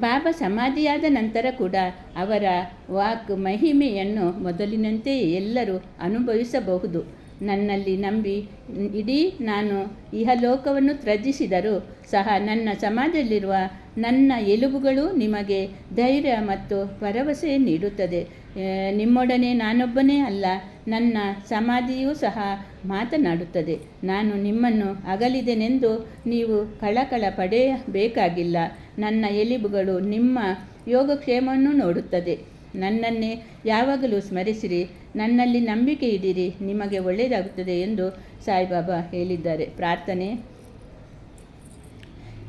ಬಾಬಾ ಸಮಾಧಿಯಾದ ನಂತರ ಕೂಡ ಅವರ ವಾಕ್ ಮಹಿಮೆಯನ್ನು ಮೊದಲಿನಂತೆಯೇ ಎಲ್ಲರೂ ಅನುಭವಿಸಬಹುದು. ನನ್ನಲ್ಲಿ ನಂಬಿ ಇಡೀ ನಾನು ಇಹಲೋಕವನ್ನು ತ್ಯಜಿಸಿದರೂ ಸಹ ನನ್ನ ಸಮಾಧಿಯಲ್ಲಿರುವ ನನ್ನ ಎಲುಬುಗಳು ನಿಮಗೆ ಧೈರ್ಯ ಮತ್ತು ಭರವಸೆ ನೀಡುತ್ತದೆ. ನಿಮ್ಮೊಡನೆ ನಾನೊಬ್ಬನೇ ಅಲ್ಲ, ನನ್ನ ಸಮಾಧಿಯೂ ಸಹ ಮಾತನಾಡುತ್ತದೆ. ನಾನು ನಿಮ್ಮನ್ನು ಅಗಲಿದೆನೆಂದು ನೀವು ಕಳಕಳ ಪಡೆಯಬೇಕಾಗಿಲ್ಲ. ನನ್ನ ಎಲುಬುಗಳು ನಿಮ್ಮ ಯೋಗಕ್ಷೇಮವನ್ನು ನೋಡುತ್ತದೆ. ನನ್ನನ್ನೇ ಯಾವಾಗಲೂ ಸ್ಮರಿಸಿರಿ, ನನ್ನಲ್ಲಿ ನಂಬಿಕೆ ಇಡಿರಿ, ನಿಮಗೆ ಒಳ್ಳೆಯದಾಗುತ್ತದೆ ಎಂದು ಸಾಯಿಬಾಬಾ ಹೇಳಿದ್ದಾರೆ. ಪ್ರಾರ್ಥನೆ.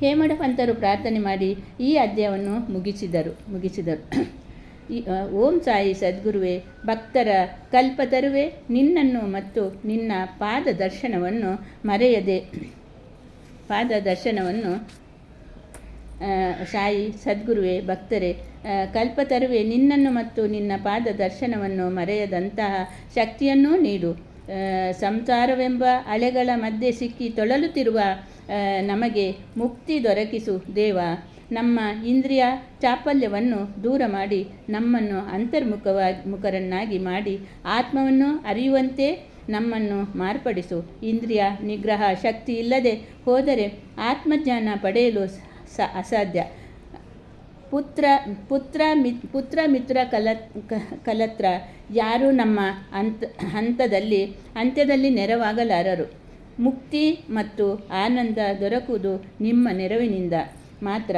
ಹೇಮಡಪಂತರು ಪ್ರಾರ್ಥನೆ ಮಾಡಿ ಈ ಅಧ್ಯಾಯವನ್ನು ಮುಗಿಸಿದರು. ಓಂ ಸಾಯಿ ಸದ್ಗುರುವೇ, ಭಕ್ತರ ಕಲ್ಪತರುವೆ, ನಿನ್ನನ್ನು ಮತ್ತು ನಿನ್ನ ಪಾದ ದರ್ಶನವನ್ನು ಸಾಯಿ ಸದ್ಗುರುವೇ, ಭಕ್ತರೇ ಕಲ್ಪತರುವೆ, ನಿನ್ನನ್ನು ಮತ್ತು ನಿನ್ನ ಪಾದ ದರ್ಶನವನ್ನು ಮರೆಯದಂತಹ ಶಕ್ತಿಯನ್ನೂ ನೀಡು. ಸಂಸಾರವೆಂಬ ಅಲೆಗಳ ಮಧ್ಯೆ ಸಿಕ್ಕಿ ತೊಳಲುತ್ತಿರುವ ನಮಗೆ ಮುಕ್ತಿ ದೊರಕಿಸು ದೇವ. ನಮ್ಮ ಇಂದ್ರಿಯ ಚಾಪಲ್ಯವನ್ನು ದೂರ ಮಾಡಿ ನಮ್ಮನ್ನು ಅಂತರ್ಮುಖರನ್ನಾಗಿ ಮಾಡಿ ಆತ್ಮವನ್ನು ಅರಿಯುವಂತೆ ನಮ್ಮನ್ನು ಮಾರ್ಪಡಿಸು. ಇಂದ್ರಿಯ ನಿಗ್ರಹ ಶಕ್ತಿ ಇಲ್ಲದೆ ಹೋದರೆ ಆತ್ಮಜ್ಞಾನ ಪಡೆಯಲು ಅಸಾಧ್ಯ. ಪುತ್ರ ಮಿತ್ರ ಕಲತ್ರ ಯಾರೂ ನಮ್ಮ ಅಂತ್ಯದಲ್ಲಿ ನೆರವಾಗಲಾರರು. ಮುಕ್ತಿ ಮತ್ತು ಆನಂದ ದೊರಕುವುದು ನಿಮ್ಮ ನೆರವಿನಿಂದ ಮಾತ್ರ.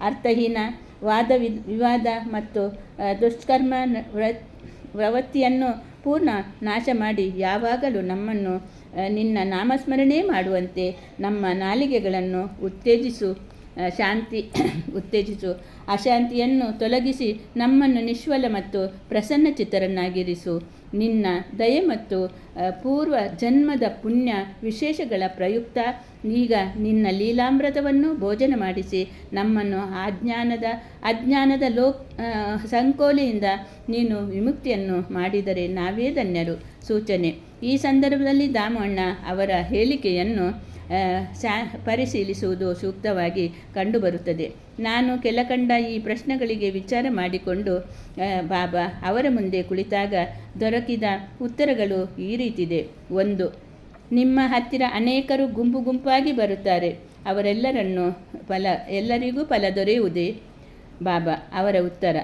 ಅರ್ಥಹೀನ ವಾದ ವಿವಾದ ಮತ್ತು ದುಷ್ಕರ್ಮ ಪ್ರವೃತ್ತಿಯನ್ನು ಪೂರ್ಣ ನಾಶ ಮಾಡಿ ಯಾವಾಗಲೂ ನಮ್ಮನ್ನು ನಿನ್ನ ನಾಮಸ್ಮರಣೆ ಮಾಡುವಂತೆ ನಮ್ಮ ನಾಲಿಗೆಗಳನ್ನು ಉತ್ತೇಜಿಸು. ಅಶಾಂತಿಯನ್ನು ತೊಲಗಿಸಿ ನಮ್ಮನ್ನು ನಿಶ್ಚಲ ಮತ್ತು ಪ್ರಸನ್ನಚಿತ್ತರನ್ನಾಗಿರಿಸು. ನಿನ್ನ ದಯೆ ಮತ್ತು ಪೂರ್ವ ಜನ್ಮದ ಪುಣ್ಯ ವಿಶೇಷಗಳ ಪ್ರಯುಕ್ತ ಈಗ ನಿನ್ನ ಲೀಲಾಮೃತವನ್ನು ಭೋಜನ ಮಾಡಿಸಿ ನಮ್ಮನ್ನು ಅಜ್ಞಾನದ ಸಂಕೋಲೆಯಿಂದ ನೀನು ವಿಮುಕ್ತಿಯನ್ನು ಮಾಡಿದರೆ ನಾವೇ ಧನ್ಯರು. ಸೂಚನೆ. ಈ ಸಂದರ್ಭದಲ್ಲಿ ದಾಮಣ್ಣ ಅವರ ಹೇಳಿಕೆಯನ್ನು ಪರಿಶೀಲಿಸುವುದು ಸೂಕ್ತವಾಗಿ ಕಂಡುಬರುತ್ತದೆ. ನಾನು ಕೆಳಕಂಡ ಈ ಪ್ರಶ್ನೆಗಳಿಗೆ ವಿಚಾರ ಮಾಡಿಕೊಂಡು ಬಾಬಾ ಅವರ ಮುಂದೆ ಕುಳಿತಾಗ ದೊರಕಿದ ಉತ್ತರಗಳು ಈ ರೀತಿದೆ. 1. ನಿಮ್ಮ ಹತ್ತಿರ ಅನೇಕರು ಗುಂಪಾಗಿ ಬರುತ್ತಾರೆ. ಎಲ್ಲರಿಗೂ ಫಲ ದೊರೆಯುವುದೇ? ಬಾಬಾ ಅವರ ಉತ್ತರ.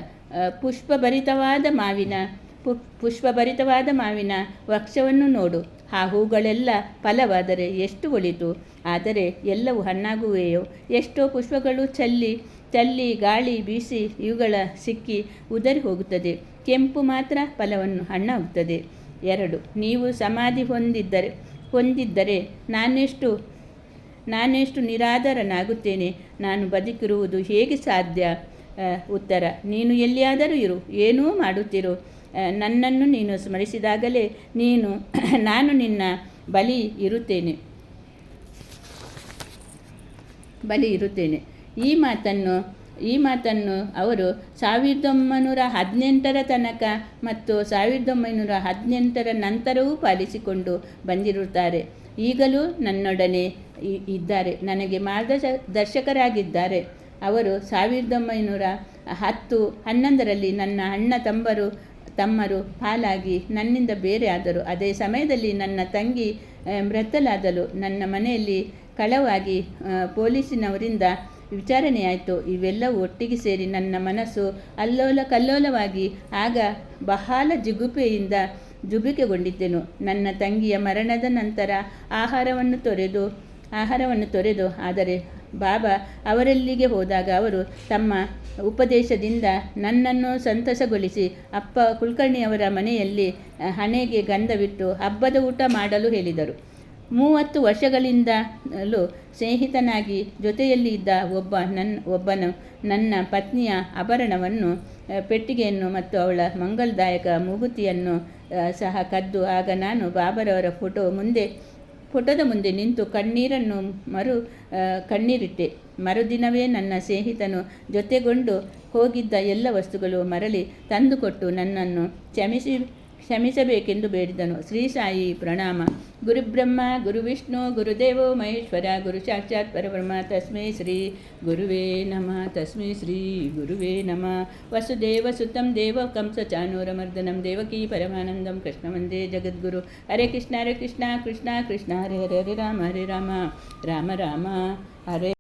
ಪುಷ್ಪಭರಿತವಾದ ಮಾವಿನ ವೃಕ್ಷವನ್ನು ನೋಡು. ಆ ಹೂಗಳೆಲ್ಲ ಫಲವಾದರೆ ಎಷ್ಟು ಒಳಿತು. ಆದರೆ ಎಲ್ಲವೂ ಹಣ್ಣಾಗುವೆಯೋ? ಎಷ್ಟೋ ಪುಷ್ಪಗಳು ಚಲ್ಲಿ ಗಾಳಿ ಬೀಸಿ ಇವುಗಳ ಸಿಕ್ಕಿ ಉದರಿ ಹೋಗುತ್ತದೆ. ಕೆಂಪು ಮಾತ್ರ ಫಲವನ್ನು ಹಣ್ಣಾಗುತ್ತದೆ. 2. ನೀವು ಸಮಾಧಿ ಹೊಂದಿದ್ದರೆ ನಾನೆಷ್ಟು ನಿರಾಧಾರನಾಗುತ್ತೇನೆ. ನಾನು ಬದುಕಿರುವುದು ಹೇಗೆ ಸಾಧ್ಯ? ಉತ್ತರ. ನೀನು ಎಲ್ಲಿಯಾದರೂ ಇರು, ಏನೂ ಮಾಡುತ್ತಿರು, ನನ್ನನ್ನು ನೀನು ಸ್ಮರಿಸಿದಾಗಲೇ ನಾನು ನಿನ್ನ ಬಳಿ ಇರುತ್ತೇನೆ. ಈ ಮಾತನ್ನು ಅವರು 1918 ತನಕ ಮತ್ತು 1918 ನಂತರವೂ ಪಾಲಿಸಿಕೊಂಡು ಬಂದಿರುತ್ತಾರೆ. ಈಗಲೂ ನನ್ನೊಡನೆ ಇದ್ದಾರೆ, ನನಗೆ ಮಾರ್ಗದರ್ಶಕರಾಗಿದ್ದಾರೆ. ಅವರು 1910-11ರಲ್ಲಿ ನನ್ನ ಅಣ್ಣ ತಮ್ಮರು ಪಾಲಾಗಿ ನನ್ನಿಂದ ಬೇರೆ ಆದರು. ಅದೇ ಸಮಯದಲ್ಲಿ ನನ್ನ ತಂಗಿ ಮೃತಳಾದಳು. ನನ್ನ ಮನೆಯಲ್ಲಿ ಕಳವಾಗಿ ಪೊಲೀಸಿನವರಿಂದ ವಿಚಾರಣೆಯಾಯಿತು. ಇವೆಲ್ಲವೂ ಒಟ್ಟಿಗೆ ಸೇರಿ ನನ್ನ ಮನಸ್ಸು ಕಲ್ಲೋಲವಾಗಿ ಆಗ ಬಹಳ ಜುಗುಪ್ಸೆಗೊಂಡಿದ್ದೆನು. ನನ್ನ ತಂಗಿಯ ಮರಣದ ನಂತರ ಆಹಾರವನ್ನು ತೊರೆದು ಆದರೆ ಬಾಬಾ ಅವರಲ್ಲಿಗೆ ಹೋದಾಗ ಅವರು ತಮ್ಮ ಉಪದೇಶದಿಂದ ನನ್ನನ್ನು ಸಂತಸಗೊಳಿಸಿ ಅಪ್ಪ ಕುಲಕರ್ಣಿಯವರ ಮನೆಯಲ್ಲಿ ಹಣೆಗೆ ಗಂಧವಿಟ್ಟು ಹಬ್ಬದ ಊಟ ಮಾಡಲು ಹೇಳಿದರು. 30 ವರ್ಷಗಳಿಂದಲೂ ಸ್ನೇಹಿತನಾಗಿ ಜೊತೆಯಲ್ಲಿ ಇದ್ದ ಒಬ್ಬನು ನನ್ನ ಪತ್ನಿಯ ಆಭರಣವನ್ನು, ಪೆಟ್ಟಿಗೆಯನ್ನು ಮತ್ತು ಅವಳ ಮಂಗಲದಾಯಕ ಮೂಗುತಿಯನ್ನು ಸಹ ಕದ್ದು, ಆಗ ನಾನು ಬಾಬರವರ ಫೋಟೋದ ಮುಂದೆ ನಿಂತು ಕಣ್ಣೀರಿಟ್ಟೆ. ಮರುದಿನವೇ ನನ್ನ ಸ್ನೇಹಿತನು ಜೊತೆಗೊಂಡು ಹೋಗಿದ್ದ ಎಲ್ಲ ವಸ್ತುಗಳು ಮರಳಿ ತಂದುಕೊಟ್ಟು ನನ್ನನ್ನು ಕ್ಷಮಿಸಬೇಕೆಂದು ಬೇಡಿದನು. ಶ್ರೀ ಸಾಯಿ ಪ್ರಣಾಮ. ಗುರುಬ್ರಹ್ಮ ಗುರುವಿಷ್ಣು ಗುರುದೇವೋ ಮಹೇಶ್ವರ ಗುರು ಸಾಕ್ಷಾತ್ ಪರಬ್ರಹ್ಮ ತಸ್ಮೈ ಶ್ರೀ ಗುರುವೇ ನಮಃ. ತಸ್ಮೈ ಶ್ರೀ ಗುರುವೇ ನಮಃ. ವಸುದೇವ ಸುತಂ ದೇವ ಕಂಸ ಚಾನೂರಮರ್ದನಂ ದೇವಕೀ ಪರಮಾನಂದಂ ಕೃಷ್ಣ ವಂದೇ ಜಗದ್ಗುರು. ಹರೇ ಕೃಷ್ಣ ಕೃಷ್ಣ ಕೃಷ್ಣ ಹರೇ ಹರೇ, ಹರೇ ರಾಮ ರಾಮ ರಾಮ ಹರೇ